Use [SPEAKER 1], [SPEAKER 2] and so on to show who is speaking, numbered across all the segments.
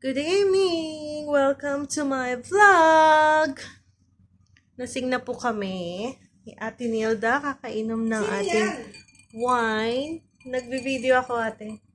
[SPEAKER 1] Good evening! Welcome to my vlog! Nasing na po kami ni Ate Nilda, kakainom ng ating wine. Nagbe-video ako, ate.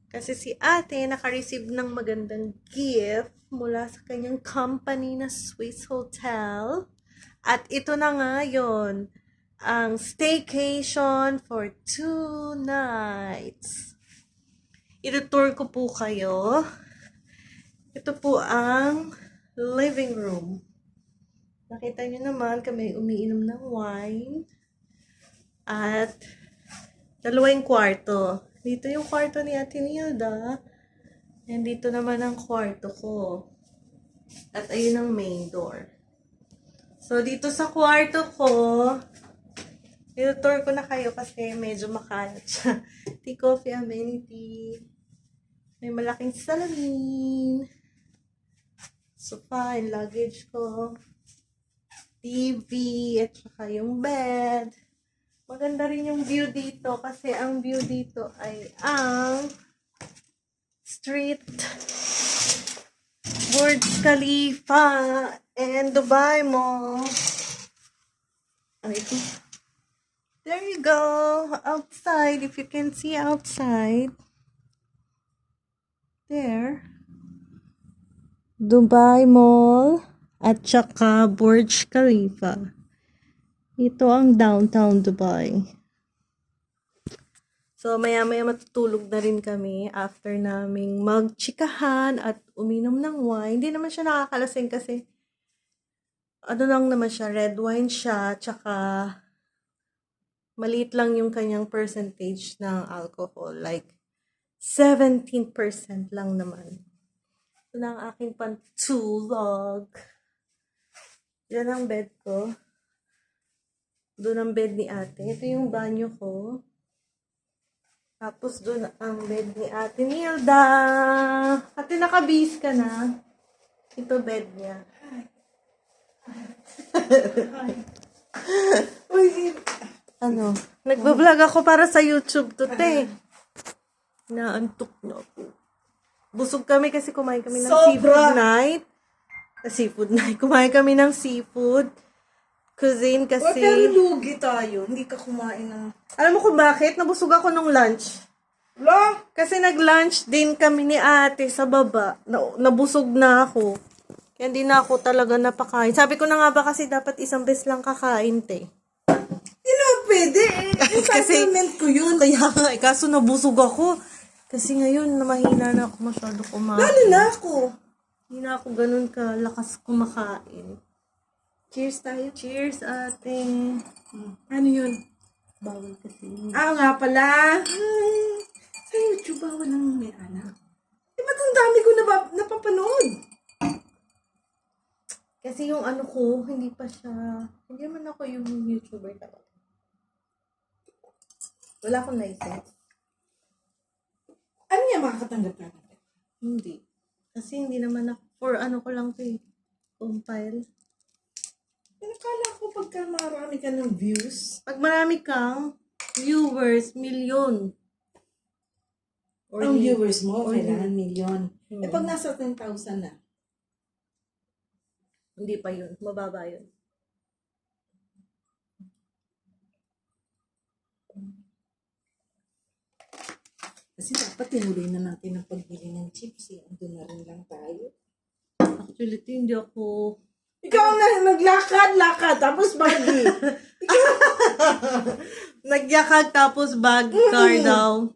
[SPEAKER 1] Kasi si ate naka-receive ng magandang gift mula sa kanyang company na Swiss Hotel. At ito na nga yun, ang staycation for 2 nights. Itutour ko po kayo. Ito po ang living room. Nakita nyo naman kami umiinom ng wine. At dalawa yung kwarto. Dito yung kwarto ni Ate Nilda. And dito naman ang kwarto ko. At ayun ang main door. So dito sa kwarto ko, itutour ko na kayo kasi medyo makalat siya. Tea, coffee, amenity. May malaking salamin. Sofa and luggage ko. TV at saka yung bed. Maganda rin yung view dito kasi ang view dito ay ang street Burj Khalifa and Dubai Mall. Ano ito? There you go. Outside, if you can see outside. There. Dubai Mall at saka Burj Khalifa. Ito ang downtown Dubai. So, maya-maya matutulog na rin kami after naming magchikahan at uminom ng wine. Hindi naman siya nakakalasing kasi ano lang naman siya, red wine siya, tsaka maliit lang yung kanyang percentage ng alcohol. Like, 17% lang naman. Ito na ang aking pantulog. Yan ang bed ko. Doon ang bed ni ate. Ito yung banyo ko. Tapos doon ang bed ni Ate Nilda. Ate, nakabihis ka na. Ito bed niya. Ano? Nagbablog ako para sa YouTube to, te. Naantok na ako. Busog kami kasi kumain kami ng seafood night. Seafood night. Kumain kami ng seafood cuisine kasi...
[SPEAKER 2] Pero lugi tayo. Hindi ka kumain ng...
[SPEAKER 1] Alam mo kung bakit? Nabusog ako nung lunch.
[SPEAKER 2] Wala.
[SPEAKER 1] Kasi nag-lunch din kami ni ate sa baba. Nabusog na ako. Kaya hindi na ako talaga napakain. Sabi ko na nga ba kasi dapat isang beses lang kakain, te.
[SPEAKER 2] Hindi naman pwede eh. Entitlement ko yun.
[SPEAKER 1] Kaya nga, kaso nabusog ako. Kasi ngayon, mahina na ako masyado kumain.
[SPEAKER 2] Lalo na ako.
[SPEAKER 1] Hindi na ako ganun kalakas kumakain.
[SPEAKER 2] Cheers tayo.
[SPEAKER 1] Cheers, ate.
[SPEAKER 2] Ano yun?
[SPEAKER 1] Bawal kasi.
[SPEAKER 2] Nga pala. Sa YouTube bawal lang may anak. Eh, ba't ang dami ko napapanood?
[SPEAKER 1] Kasi yung ano ko, hindi pa siya... Hindi naman ako yung YouTuber talaga. Wala akong license.
[SPEAKER 2] Ano niya makakatanggap ka natin?
[SPEAKER 1] Hindi. Kasi hindi naman ako... For ano ko lang ito eh. Compile.
[SPEAKER 2] Nakala ko pagka marami ka ng views.
[SPEAKER 1] Pag marami kang viewers, milyon.
[SPEAKER 2] Ang viewers mo,
[SPEAKER 1] or
[SPEAKER 2] kailangan million.
[SPEAKER 1] Hmm.
[SPEAKER 2] Eh, pag nasa 10,000 na.
[SPEAKER 1] Hindi pa yun. Mababa yun.
[SPEAKER 2] Kasi dapat tinuloy na natin ang pagbili ng chips eh. Ando na rin lang tayo.
[SPEAKER 1] Actually, hindi ako...
[SPEAKER 2] Ikaw na naglakad, tapos bagi.
[SPEAKER 1] Nagyakag tapos bag car daw.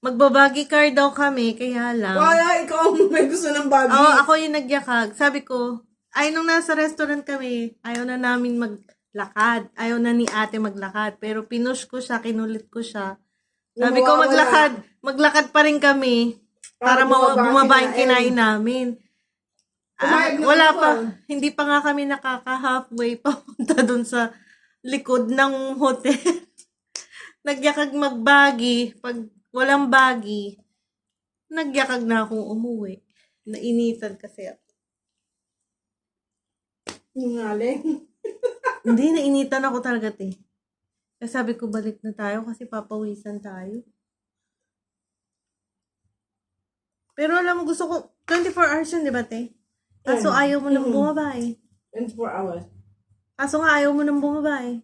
[SPEAKER 1] Magbabagi car daw kami, kaya lang.
[SPEAKER 2] Kaya ikaw ang may gusto ng bagi.
[SPEAKER 1] Oo, ako yung nagyakag. Sabi ko, ay nung nasa restaurant kami, ayaw na namin maglakad. Ayaw na ni ate maglakad. Pero pinush ko siya, kinulit ko siya. Sabi ko maglakad pa rin kami para bumaba yung kinain namin. Wala pa, hindi pa nga kami nakaka-halfway papunta dun sa likod ng hotel. Nagyakag magbagi. Pag walang bagi, nagyakag na akong umuwi. Nainitan kasi ako.
[SPEAKER 2] Yung ngaling.
[SPEAKER 1] Hindi, nainitan ako talaga, te. Kaya sabi ko, balik na tayo kasi papawisan tayo. Pero alam mo, gusto ko, 24 hours yun, di ba, te? Kaso ayaw mo nang bumaba eh.
[SPEAKER 2] 24 hours.
[SPEAKER 1] Kaso nga ayaw mo nang bumaba eh.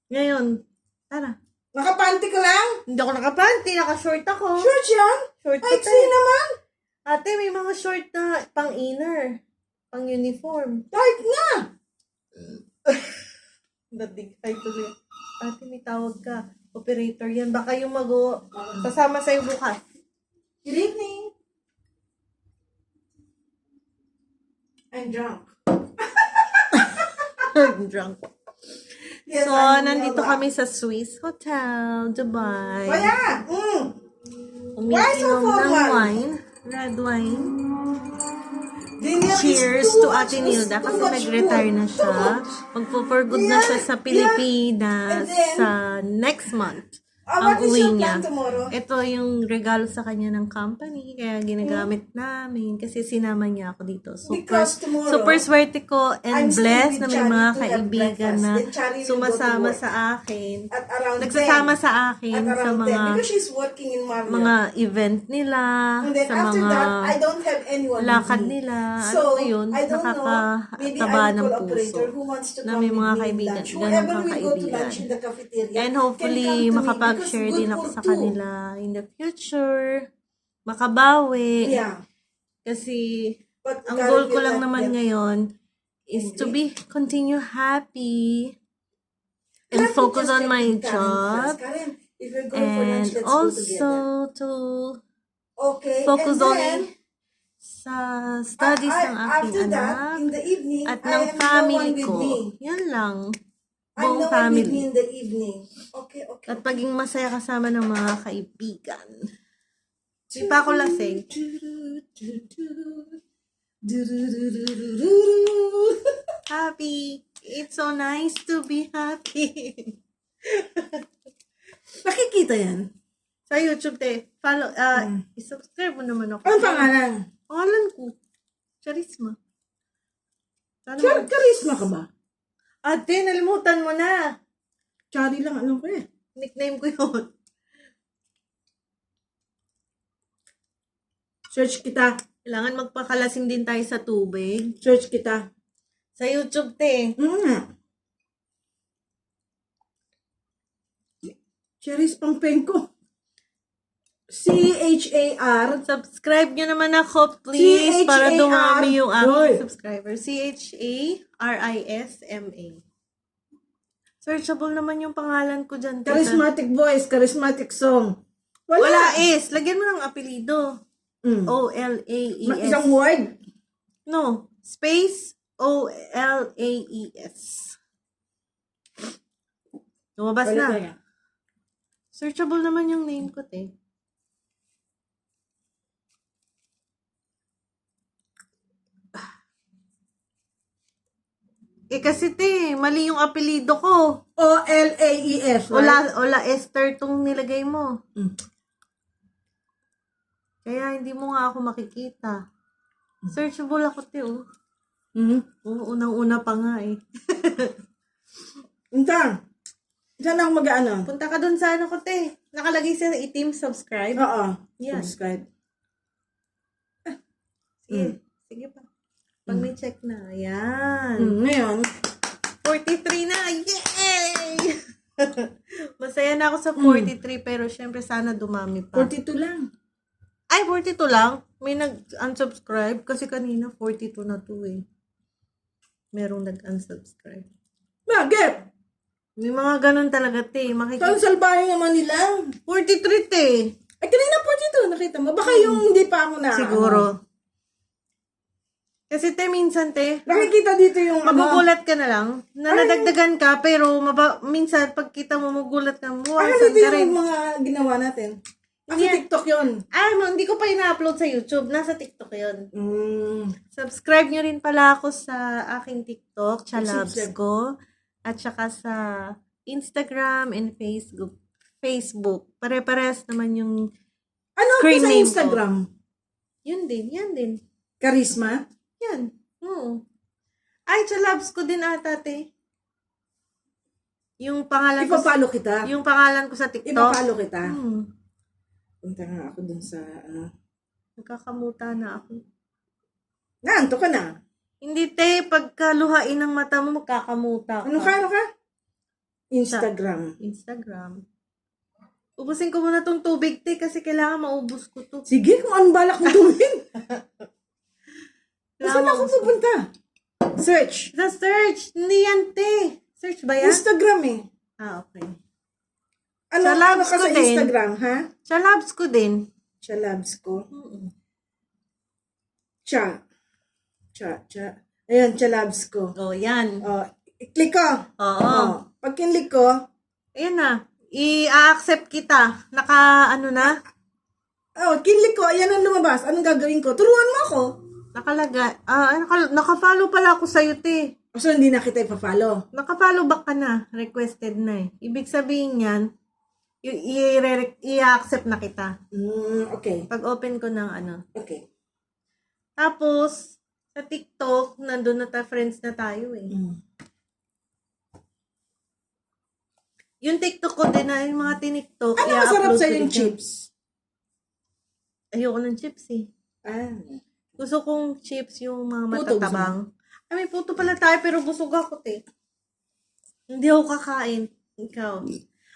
[SPEAKER 1] Ngayon, tara.
[SPEAKER 2] Nakapanty ka lang?
[SPEAKER 1] Hindi ako nakapanty, naka-short ako.
[SPEAKER 2] Short yan?
[SPEAKER 1] Short
[SPEAKER 2] Ay,
[SPEAKER 1] ko, te.
[SPEAKER 2] naman.
[SPEAKER 1] Ate, may mga short na pang-inner. Pang-uniform.
[SPEAKER 2] Tight na.
[SPEAKER 1] Nadigay tuloy. Ate, may tawag ka. Operator yan. Baka yung sasama sa'yo bukas.
[SPEAKER 2] Good evening. I'm drunk.
[SPEAKER 1] Drunk.
[SPEAKER 2] Yes,
[SPEAKER 1] So,
[SPEAKER 2] I'm
[SPEAKER 1] nandito
[SPEAKER 2] Nela.
[SPEAKER 1] kami sa Swiss Hotel, Dubai.
[SPEAKER 2] Kaya, Why so
[SPEAKER 1] Umiinom ng
[SPEAKER 2] formal?
[SPEAKER 1] wine. Red wine.
[SPEAKER 2] Daniel is
[SPEAKER 1] Cheers
[SPEAKER 2] too
[SPEAKER 1] to
[SPEAKER 2] much,
[SPEAKER 1] Ate
[SPEAKER 2] is
[SPEAKER 1] Nilda
[SPEAKER 2] too
[SPEAKER 1] kasi
[SPEAKER 2] much
[SPEAKER 1] nag-retire
[SPEAKER 2] food.
[SPEAKER 1] na
[SPEAKER 2] Too
[SPEAKER 1] siya.
[SPEAKER 2] much.
[SPEAKER 1] Magpo-for good na siya sa Pilipinas
[SPEAKER 2] And then,
[SPEAKER 1] sa next month.
[SPEAKER 2] What
[SPEAKER 1] Ang
[SPEAKER 2] is
[SPEAKER 1] uwi
[SPEAKER 2] your
[SPEAKER 1] niya.
[SPEAKER 2] plan tomorrow?
[SPEAKER 1] Ito yung regalo sa kanya ng company, kaya ginagamit namin kasi sinama niya ako dito.
[SPEAKER 2] Because tomorrow,
[SPEAKER 1] Super swerte ko and
[SPEAKER 2] I'm staying
[SPEAKER 1] blessed
[SPEAKER 2] with
[SPEAKER 1] na may
[SPEAKER 2] Charlie
[SPEAKER 1] mga
[SPEAKER 2] to have
[SPEAKER 1] kaibigan
[SPEAKER 2] breakfast.
[SPEAKER 1] na
[SPEAKER 2] Then Charlie will go to
[SPEAKER 1] sumasama
[SPEAKER 2] work.
[SPEAKER 1] sa akin.
[SPEAKER 2] At around
[SPEAKER 1] Nagsasama
[SPEAKER 2] 10.
[SPEAKER 1] sa akin
[SPEAKER 2] At
[SPEAKER 1] sa
[SPEAKER 2] around 10.
[SPEAKER 1] mga
[SPEAKER 2] Because she's working in Marriott.
[SPEAKER 1] mga event nila,
[SPEAKER 2] And then
[SPEAKER 1] sa
[SPEAKER 2] after
[SPEAKER 1] mga
[SPEAKER 2] that, I don't have anyone
[SPEAKER 1] lakad
[SPEAKER 2] with me.
[SPEAKER 1] nila.
[SPEAKER 2] So,
[SPEAKER 1] Alam mo yun,
[SPEAKER 2] I don't know. Maybe I
[SPEAKER 1] nakakataba
[SPEAKER 2] will
[SPEAKER 1] ng
[SPEAKER 2] call
[SPEAKER 1] puso.
[SPEAKER 2] operator who wants to
[SPEAKER 1] Na
[SPEAKER 2] come
[SPEAKER 1] may
[SPEAKER 2] with
[SPEAKER 1] mga
[SPEAKER 2] me in
[SPEAKER 1] kaibigan,
[SPEAKER 2] lunch.
[SPEAKER 1] ganun
[SPEAKER 2] Whoever
[SPEAKER 1] kang
[SPEAKER 2] will go to
[SPEAKER 1] kaibigan.
[SPEAKER 2] lunch in the cafeteria
[SPEAKER 1] And
[SPEAKER 2] can
[SPEAKER 1] hopefully,
[SPEAKER 2] come to me
[SPEAKER 1] makapag-share
[SPEAKER 2] because
[SPEAKER 1] din
[SPEAKER 2] good
[SPEAKER 1] ako
[SPEAKER 2] for
[SPEAKER 1] sa
[SPEAKER 2] two.
[SPEAKER 1] kanila in the future. Makabawi.
[SPEAKER 2] Yeah.
[SPEAKER 1] Kasi,
[SPEAKER 2] But
[SPEAKER 1] ang
[SPEAKER 2] Karen
[SPEAKER 1] goal ko
[SPEAKER 2] will
[SPEAKER 1] lang
[SPEAKER 2] not
[SPEAKER 1] naman
[SPEAKER 2] get
[SPEAKER 1] ngayon is to continue happy and
[SPEAKER 2] Let me
[SPEAKER 1] focus
[SPEAKER 2] just
[SPEAKER 1] on
[SPEAKER 2] check
[SPEAKER 1] my
[SPEAKER 2] with Karen
[SPEAKER 1] job.
[SPEAKER 2] first. Karen, if you're going for lunch,
[SPEAKER 1] And
[SPEAKER 2] let's go
[SPEAKER 1] also
[SPEAKER 2] together.
[SPEAKER 1] to
[SPEAKER 2] Okay,
[SPEAKER 1] focus
[SPEAKER 2] and
[SPEAKER 1] on
[SPEAKER 2] then,
[SPEAKER 1] sa studies ng aking
[SPEAKER 2] after that,
[SPEAKER 1] anak
[SPEAKER 2] in the evening,
[SPEAKER 1] at
[SPEAKER 2] I
[SPEAKER 1] ng
[SPEAKER 2] am
[SPEAKER 1] family
[SPEAKER 2] the one with
[SPEAKER 1] ko.
[SPEAKER 2] me.
[SPEAKER 1] Yan lang.
[SPEAKER 2] I'm
[SPEAKER 1] Buong
[SPEAKER 2] the one with me
[SPEAKER 1] family.
[SPEAKER 2] in the evening. Okay.
[SPEAKER 1] At paging masaya kasama ng mga kaibigan. Di pa ako lasing. Happy. It's so nice to be happy.
[SPEAKER 2] Nakikita yan.
[SPEAKER 1] Sa YouTube, te. Follow, i-subscribe mo naman ako.
[SPEAKER 2] Anong pangalan?
[SPEAKER 1] Pangalan ko. Charisma. Sana
[SPEAKER 2] Charisma ka ba?
[SPEAKER 1] Ate, nalimutan mo na.
[SPEAKER 2] Chari lang, alam ko eh.
[SPEAKER 1] Nickname ko yun.
[SPEAKER 2] Search kita.
[SPEAKER 1] Kailangan magpakalasing din tayo sa tubig.
[SPEAKER 2] Search kita.
[SPEAKER 1] Sa YouTube, te.
[SPEAKER 2] Charis Pangpenko. C-H-A-R.
[SPEAKER 1] Subscribe nyo naman ako, please,
[SPEAKER 2] C-H-A-R.
[SPEAKER 1] para dumami yung
[SPEAKER 2] Hoy.
[SPEAKER 1] aking subscriber. C-H-A-R-I-S-M-A. Searchable naman yung pangalan ko dyan. tita.
[SPEAKER 2] Charismatic voice, charismatic song.
[SPEAKER 1] Wala S. Lagyan mo ng apelido.
[SPEAKER 2] Mm.
[SPEAKER 1] O-L-A-E-S.
[SPEAKER 2] Isang word.
[SPEAKER 1] No. Space O-L-A-E-S. Lumabas
[SPEAKER 2] Wala
[SPEAKER 1] na.
[SPEAKER 2] tayo.
[SPEAKER 1] Searchable naman yung name ko, te. Kasi te, mali yung apelido ko.
[SPEAKER 2] O-L-A-E-S.
[SPEAKER 1] Ola Esther tong nilagay mo.
[SPEAKER 2] Mm.
[SPEAKER 1] Kaya hindi mo nga ako makikita. Searchable ako, te, oh.
[SPEAKER 2] Mm-hmm.
[SPEAKER 1] Unang-una pa nga, eh.
[SPEAKER 2] Intang. Saan ako mag-ano?
[SPEAKER 1] Punta ka dun sa ano ko, te. Nakalagay sa itim, subscribe.
[SPEAKER 2] Oo.
[SPEAKER 1] Yan.
[SPEAKER 2] Subscribe.
[SPEAKER 1] Sige, sige pa. Pag may check na, ayan.
[SPEAKER 2] Ngayon,
[SPEAKER 1] 43 na, yay! Masaya na ako sa 43, pero syempre sana dumami pa.
[SPEAKER 2] 42 lang.
[SPEAKER 1] Ay, 42 lang? May nag-unsubscribe kasi kanina 42 na to eh. Merong nag-unsubscribe.
[SPEAKER 2] Bakit?
[SPEAKER 1] May mga ganun talaga, te.
[SPEAKER 2] Saan salbahe naman nila?
[SPEAKER 1] 43, te.
[SPEAKER 2] Ay, kanina 42, nakita mo. Baka yung hindi pa ako na.
[SPEAKER 1] Siguro. Kasi, te, minsan, te,
[SPEAKER 2] Nakikita dito yung
[SPEAKER 1] magugulat ka na lang. Na nadagdagan ka, pero minsan, pag kita mo, magugulat ka, buwasan
[SPEAKER 2] dito
[SPEAKER 1] ka rin.
[SPEAKER 2] yung mga ginawa natin. Sa
[SPEAKER 1] Yeah.
[SPEAKER 2] TikTok yun.
[SPEAKER 1] Hindi ko pa ina-upload sa YouTube. Nasa TikTok yun.
[SPEAKER 2] Mm.
[SPEAKER 1] Subscribe nyo rin pala ako sa aking TikTok, Chalabs
[SPEAKER 2] Subscribe.
[SPEAKER 1] ko. At saka sa Instagram and Facebook. Pare-pares naman yung
[SPEAKER 2] Ano ko
[SPEAKER 1] screen
[SPEAKER 2] sa
[SPEAKER 1] name ko.
[SPEAKER 2] Instagram?
[SPEAKER 1] Yun din, yan din.
[SPEAKER 2] Charisma?
[SPEAKER 1] Yan. Oo. Ay, Chalabs ko din ata, te. Yung pangalan ko,
[SPEAKER 2] Ipapalo kita.
[SPEAKER 1] yung pangalan ko sa TikTok.
[SPEAKER 2] Ipapalo kita. Punta nga ako dun sa,
[SPEAKER 1] Nagkakamuta na ako.
[SPEAKER 2] Naanto ka na?
[SPEAKER 1] Hindi, te. Pagkaluhain ng mata mo, magkakamuta ka.
[SPEAKER 2] Ano ka? Instagram.
[SPEAKER 1] Instagram. Ubusin ko muna tong tubig, te, kasi kailangan maubos ko to.
[SPEAKER 2] Sige, kung anong balak mo gawin. Saan ako pupunta? Search.
[SPEAKER 1] Sa search. Hindi yan, te. Search ba yan?
[SPEAKER 2] Instagram eh.
[SPEAKER 1] Okay.
[SPEAKER 2] Ano,
[SPEAKER 1] Sa labs
[SPEAKER 2] ka
[SPEAKER 1] ko
[SPEAKER 2] sa
[SPEAKER 1] din.
[SPEAKER 2] Instagram, ha?
[SPEAKER 1] Sa labs ko din.
[SPEAKER 2] Cha labs ko.
[SPEAKER 1] Mm-mm.
[SPEAKER 2] Cha. Ayan, cha labs ko.
[SPEAKER 1] Oh, yan.
[SPEAKER 2] Oh, i-click ko.
[SPEAKER 1] Oo.
[SPEAKER 2] Oh, pag kinlik ko,
[SPEAKER 1] Ayan na. I-accept kita. Naka, ano na?
[SPEAKER 2] kinlik ko, ayan ang lumabas. Anong gagawin ko? Turuan mo ako.
[SPEAKER 1] Nakalaga. Naka-follow pala ako sa'yo, te.
[SPEAKER 2] So, hindi na kita ipa-follow.
[SPEAKER 1] Naka-follow back ka na. Requested na eh. Ibig sabihin yan, i-accept na kita.
[SPEAKER 2] Okay.
[SPEAKER 1] Pag open ko ng ano.
[SPEAKER 2] Okay.
[SPEAKER 1] Tapos, sa TikTok, nandun na friends na tayo eh. Yung TikTok ko din na, yung mga tiniktok,
[SPEAKER 2] Ano masarap
[SPEAKER 1] i-upload
[SPEAKER 2] sa
[SPEAKER 1] ko
[SPEAKER 2] yung
[SPEAKER 1] din
[SPEAKER 2] chips?
[SPEAKER 1] Ayoko ng chips eh. Gusto kong chips yung mga
[SPEAKER 2] Puto,
[SPEAKER 1] matatabang. Ay, may puto pala tayo, pero busog ako, te. Hindi ako kakain. Ikaw.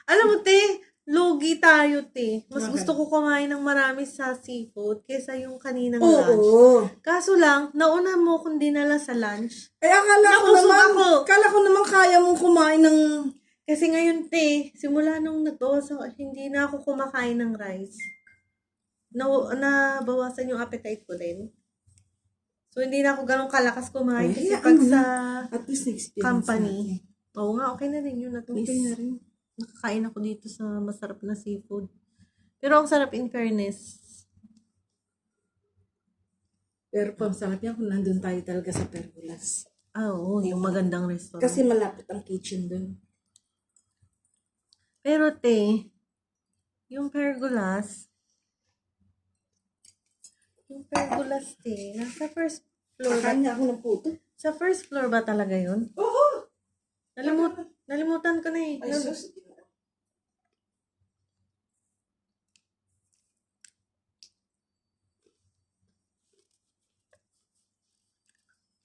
[SPEAKER 1] Alam mo, te, lugi tayo, te. Mas
[SPEAKER 2] Bakit?
[SPEAKER 1] gusto ko kumain ng marami sa seafood kaysa yung kaninang lunch.
[SPEAKER 2] Oo.
[SPEAKER 1] Kaso lang, nauna mo kung dinala sa lunch.
[SPEAKER 2] Nabusog
[SPEAKER 1] ako.
[SPEAKER 2] Akala ko naman kaya mong kumain ng...
[SPEAKER 1] Kasi ngayon, te, simula nung nagbawas ako, hindi na ako kumakain ng rice. Nabawasan yung appetite ko din. So, hindi na ako ganun kalakas kumain. Kasi pag sa
[SPEAKER 2] At least na-experience
[SPEAKER 1] company,
[SPEAKER 2] natin.
[SPEAKER 1] oo nga, okay na rin yun. At least,
[SPEAKER 2] Okay na rin.
[SPEAKER 1] nakakain ako dito sa masarap na seafood. Pero ang sarap in fairness.
[SPEAKER 2] Pero pang sarap yan kung nandun tayo talaga sa Pergolas.
[SPEAKER 1] Oo, yung magandang restaurant.
[SPEAKER 2] Kasi malapit ang kitchen dun.
[SPEAKER 1] Pero te, yung pergolas, te, nasa first floor ba?
[SPEAKER 2] Kakain niya ako ng puto.
[SPEAKER 1] Sa first floor ba talaga yun?
[SPEAKER 2] Oo!
[SPEAKER 1] Nalimutan ko na eh.
[SPEAKER 2] Ay, sus.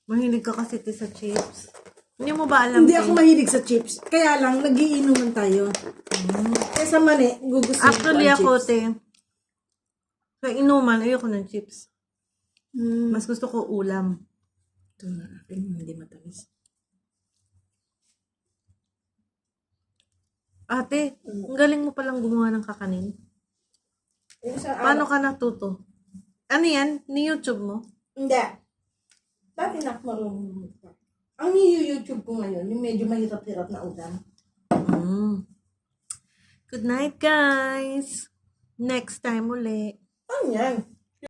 [SPEAKER 1] Mahilig ka kasi te sa chips. Hindi mo ba alam?
[SPEAKER 2] Hindi
[SPEAKER 1] te?
[SPEAKER 2] ako mahilig sa chips. Kaya lang, nagiinuman tayo. Kesa mani, gugustuhin
[SPEAKER 1] Actually
[SPEAKER 2] ko ang
[SPEAKER 1] ako
[SPEAKER 2] chips.
[SPEAKER 1] te, sa inuman, ayoko ng chips.
[SPEAKER 2] Mm.
[SPEAKER 1] Mas gusto ko ulam.
[SPEAKER 2] Ito na akin, hindi matamis.
[SPEAKER 1] Ate, ang galing mo palang gumawa ng kakanin. Paano ka natuto? Ano yan? Ni YouTube mo?
[SPEAKER 2] Hindi. Dati na ako marunong. Ang YouTube ko ngayon, yung medyo mahirap-hirap na ulam.
[SPEAKER 1] Good night, guys. Next time uli.
[SPEAKER 2] Ano yan?